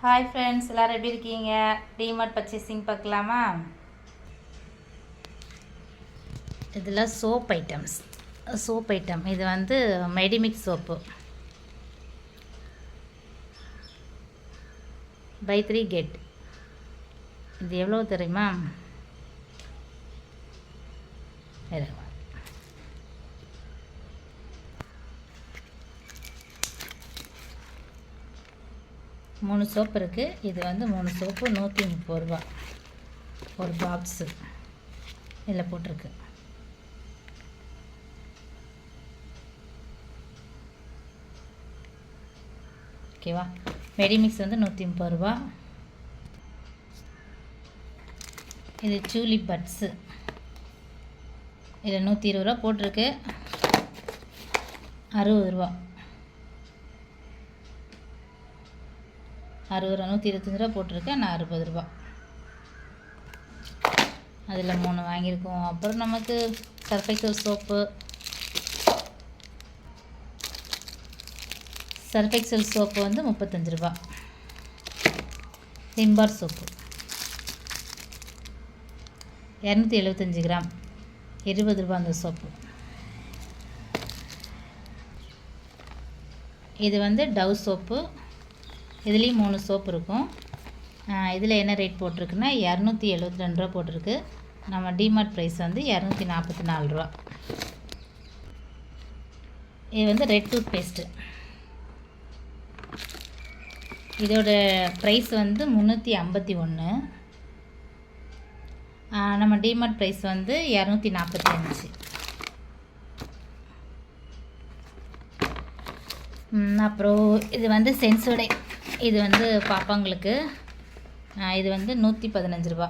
Hi friends, எல்லோரும் எப்படி இருக்கீங்க? டிமார்ட் பர்ச்சேசிங் பார்க்கலாமா? இதில் சோப் ஐட்டம் இது வந்து மெடிமிக்ஸ் சோப்பு பை 3 கெட். இது எவ்வளோ தெரியுமா? மூணு சோப்பு இருக்குது. இது வந்து 3 சோப்பு 130 ரூபா ஒரு பாக்ஸு இதில் போட்டிருக்கு. ஓகேவா? மெடிமிக்ஸ் வந்து 130 ரூபா. இது சூலி பட்ஸு, இதில் 120 ரூபா போட்டிருக்கு. 60 ரூபா 125 ரூபா போட்டிருக்கு. நான் 60 ரூபா அதில் 3 வாங்கியிருக்கோம். அப்புறம் நமக்கு சர்ஃபெக்சல் சோப்பு வந்து 35 ரூபா. லிம்பார் சோப்பு 275 கிராம் 20 ரூபா அந்த சோப்பு. இது வந்து டவ் சோப்பு. இதுலேயும் 3 சோப்பு இருக்கும். இதில் என்ன ரேட் போட்டிருக்குன்னா 272 ரூபா போட்டிருக்கு. நம்ம டிமார்ட் ப்ரைஸ் வந்து 244 ரூபா. இது வந்து ரெட் டூத் பேஸ்ட்டு. இதோட ப்ரைஸ் வந்து 351. நம்ம டிமார்ட் ப்ரைஸ் வந்து 245. அப்புறம் இது வந்து சென்சோடை. இது வந்து பாப்பாங்களுக்கு. இது வந்து 115 ரூபா.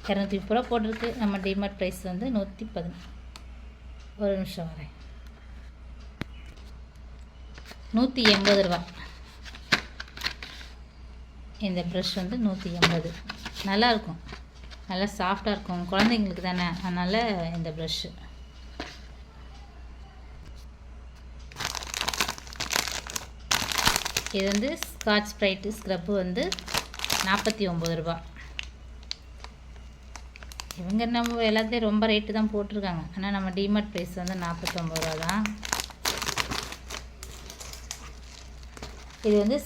230 ரூபா போட்டிருக்கு. நம்ம டிமார்ட் ப்ரைஸ் வந்து 115. ஒரு நிமிஷம் வரேன். 180 ரூபா. இந்த ப்ரஷ் வந்து 180. நல்லாயிருக்கும், நல்லா சாஃப்டாக இருக்கும். குழந்தைங்களுக்கு தானே, அதனால் இந்த ப்ரஷ்ஷு. இது வந்து ஸ்காட்ச் ப்ரைட்டு ஸ்க்ரப்பு வந்து 49 ரூபா. இவங்க நம்ம எல்லாத்தையும் ரொம்ப ரேட்டு தான் போட்டிருக்காங்க. ஆனால் நம்ம டிமார்ட் ப்ரைஸ் வந்து 49 ரூபா தான். இது வந்து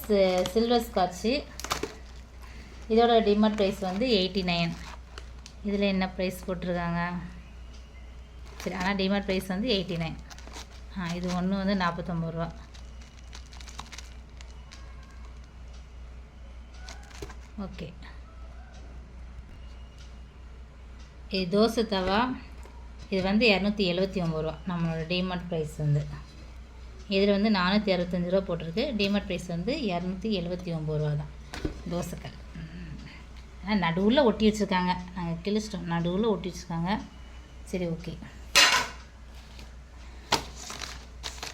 சில்வர் ஸ்காட்சு. இதோட டிமார்ட் ப்ரைஸ் வந்து 89. இதில் என்ன ப்ரைஸ் போட்டிருக்காங்க? சரி, ஆனால் டிமார்ட் ப்ரைஸ் வந்து 89. இது ஒன்று வந்து 49 ரூபா. ஓகே. இது தோசை தவா. இது வந்து 279 ரூபா. நம்மளோட டிமார்ட் ப்ரைஸ் வந்து இதில் வந்து 465 ரூபா போட்டிருக்கு. டிமார்ட் ப்ரைஸ் வந்து 279 ரூபா தான். தோசைக்கல் நடுவில் ஒட்டி வச்சுருக்காங்க. நாங்கள் கிழிச்சிட்டோம், நடுவில் ஒட்டி வச்சுருக்காங்க. சரி, ஓகே.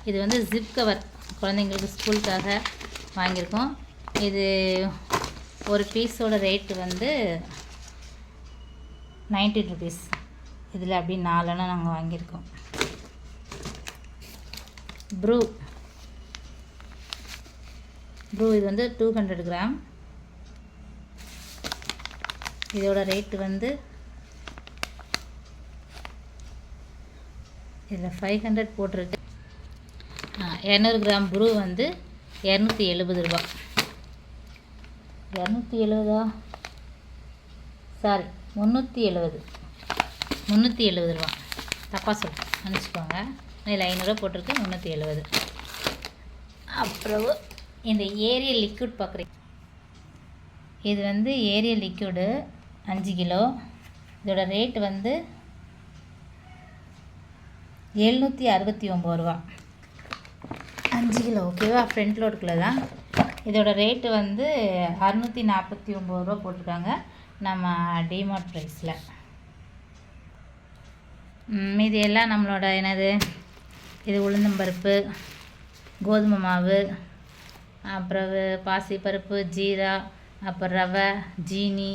இது வந்து ஜிப் கவர், குழந்தைங்களுக்கு ஸ்கூலுக்காக வாங்கியிருக்கோம். இது ஒரு பீஸோட ரேட்டு வந்து 90 ருபீஸ். இதில் அப்படி 4 நாங்கள் வாங்கியிருக்கோம். ப்ரூ இது வந்து 200 கிராம். இதோட ரேட்டு வந்து இதில் 500 போட்டிருக்கு. 200 கிராம் ப்ரூ வந்து 270 ரூபா. 270 சாரி 370 ரூபா. தப்பாக சொல்லிட்டேன், நினச்சிக்கோங்க. இதில் 500 போட்டிருக்கு, 370. அப்புறம் இந்த ஏரியல் லிக்விட் பார்க்குறீங்க. இது வந்து ஏரியல் லிக்விடு 5 கிலோ. இதோட ரேட்டு வந்து 769 ரூபா. 5 கிலோ, ஓகேவா? ஃப்ரண்ட் லோடுக்குள்ளே தான். இதோட ரேட்டு வந்து 649 ரூபா போட்டிருக்காங்க நம்ம டிமார்ட் ப்ரைஸில். மீதி எல்லாம் நம்மளோட என்னது, இது உளுந்தம்பருப்பு, கோதுமை மாவு, அப்புறம் பாசிப்பருப்பு, ஜீரா, அப்புறம் ரவை, ஜீனி,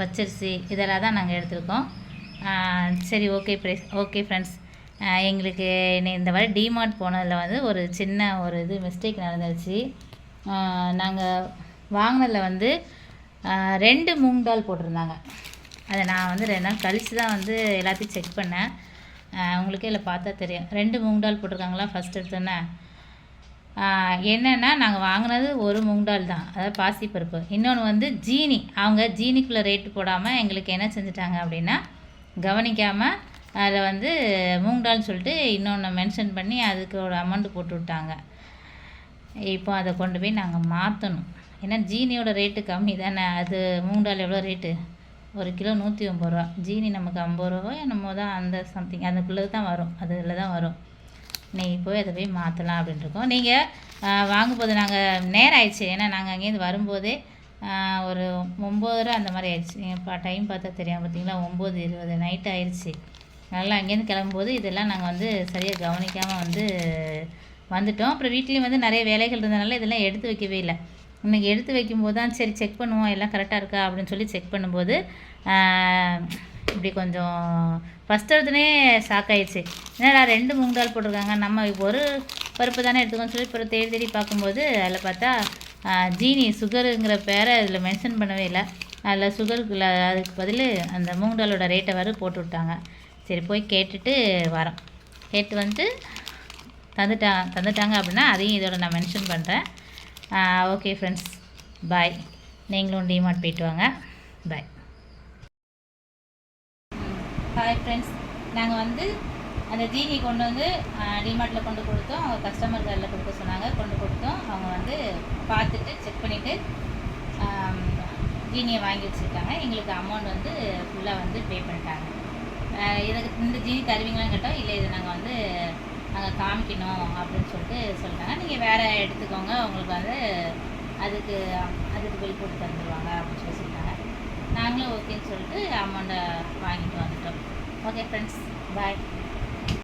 பச்சரிசி, இதெல்லாம் தான் நாங்கள் எடுத்திருக்கோம். சரி, ஓகே ஃப்ரெண்ட்ஸ். எங்களுக்கு இந்த வாரம் டிமார்ட் போனதில் வந்து ஒரு சின்ன இது மிஸ்டேக் நடந்துருச்சு. நாங்கள் வாங்கினதில் வந்து 2 மூங் தால் போட்டிருந்தாங்க. அதை நான் வந்து 2 நாள் கழித்து தான் வந்து எல்லாத்தையும் செக் பண்ணேன். உங்களுக்கே இதில் பார்த்தா தெரியும். 2 மூங் தால் போட்டிருக்காங்களா ஃபஸ்ட் எடுத்தோன்னே. என்னென்னா நாங்கள் வாங்கினது ஒரு மூங் தால் தான், அதாவது பாசிப்பருப்பு. இன்னொன்று வந்து ஜீனி. அவங்க ஜீனிக்குள்ளே ரேட்டு போடாமல் எங்களுக்கு என்ன செஞ்சுட்டாங்க அப்படின்னா, கவனிக்காமல் அதில் வந்து மூங் தால்னு சொல்லிட்டு இன்னொன்று மென்ஷன் பண்ணி அதுக்கு ஒரு அமௌண்ட்டு போட்டு விட்டாங்க. இப்போ அதை கொண்டு போய் நாங்கள் மாற்றணும். ஏன்னா ஜீனியோட ரேட்டு கம்மி தானே. அது மூங் தால் எவ்வளோ ரேட்டு? 1 கிலோ 150 ரூபா. ஜீனி நமக்கு 50 ரூபா என்னமோ தான், அந்த சம்திங் அதுக்குள்ளே தான் வரும், அதில் தான் வரும். இன்றைக்கி போய் அதை போய் மாற்றலாம் அப்படின்ட்டுருக்கோம். நீங்கள் வாங்கும்போது நாங்கள் நேரம் ஆயிடுச்சு. ஏன்னா நாங்கள் அங்கேருந்து வரும்போதே ஒரு 9:30 அந்த மாதிரி ஆயிடுச்சு. நீங்கள் டைம் பார்த்தா தெரியும் பார்த்தீங்களா, 9:20 நைட் ஆயிடுச்சு. நல்லா அங்கேருந்து கிளம்பும்போது இதெல்லாம் நாங்கள் வந்து சரியாக கவனிக்காமல் வந்து வந்துட்டோம். அப்புறம் வீட்லேயும் வந்து நிறைய வேலைகள் இருந்ததுனால இதெல்லாம் எடுத்து வைக்கவே இல்லை. இன்றைக்கி எடுத்து வைக்கும்போது தான் சரி செக் பண்ணுவோம் எல்லாம் கரெக்டாக இருக்கா அப்படின்னு சொல்லி செக் பண்ணும்போது இப்படி கொஞ்சம் ஃபஸ்ட் எடுத்துனே ஷாக் ஆகிடுச்சு. என்னடா 2 மூங் தால் போட்டிருக்காங்க, நம்ம ஒரு பருப்பு தானே எடுத்துக்கோன்னு சொல்லி அப்புறம் தேடி தேடி பார்க்கும்போது அதில் பார்த்தா ஜீனி சுகருங்கிற பேரை அதில் மென்ஷன் பண்ணவே இல்லை. அதில் சுகருக்கு அதுக்கு பதில் அந்த மூங் தாலோட ரேட்டை வர போட்டு விட்டாங்க. சரி போய் கேட்டுட்டு வரோம். கேட்டு வந்து தந்துட்டாங்க அப்படின்னா அதையும் இதோட நான் மென்ஷன் பண்ணுறேன். ஓகே ஃப்ரெண்ட்ஸ், பாய். நீங்களும் டிமார்ட் போயிட்டு வாங்க. பாய். ஹாய் ஃப்ரெண்ட்ஸ், நாங்கள் வந்து அந்த ஜீனி கொண்டு வந்து டிமார்ட்டில் கொண்டு கொடுத்தோம். அவங்க கஸ்டமர் கேரில் கொடுக்க சொன்னாங்க, கொண்டு கொடுத்தோம். அவங்க வந்து பார்த்துட்டு செக் பண்ணிவிட்டு ஜீனியை வாங்கி வச்சுருக்காங்க. எங்களுக்கு அமௌண்ட் வந்து ஃபுல்லாக வந்து பே பண்ணிட்டாங்க. இதுக்கு இந்த ஜீனி தருவீங்களான்னு கேட்டோம். இல்லை, இதை நாங்கள் வந்து நாங்கள் காமிக்கணும் அப்படின்னு சொல்லிட்டாங்க. நீங்கள் வேறு எடுத்துக்கோங்க, உங்களுக்கு வந்து அதுக்கு பில் போட்டு தந்துடுவாங்க அப்படின்னு சொல்லிட்டாங்க. நாங்களும் ஓகேன்னு சொல்லிட்டு அமௌண்ட்டை வாங்கிட்டு வந்துட்டோம். ஓகே ஃப்ரெண்ட்ஸ், பாய்.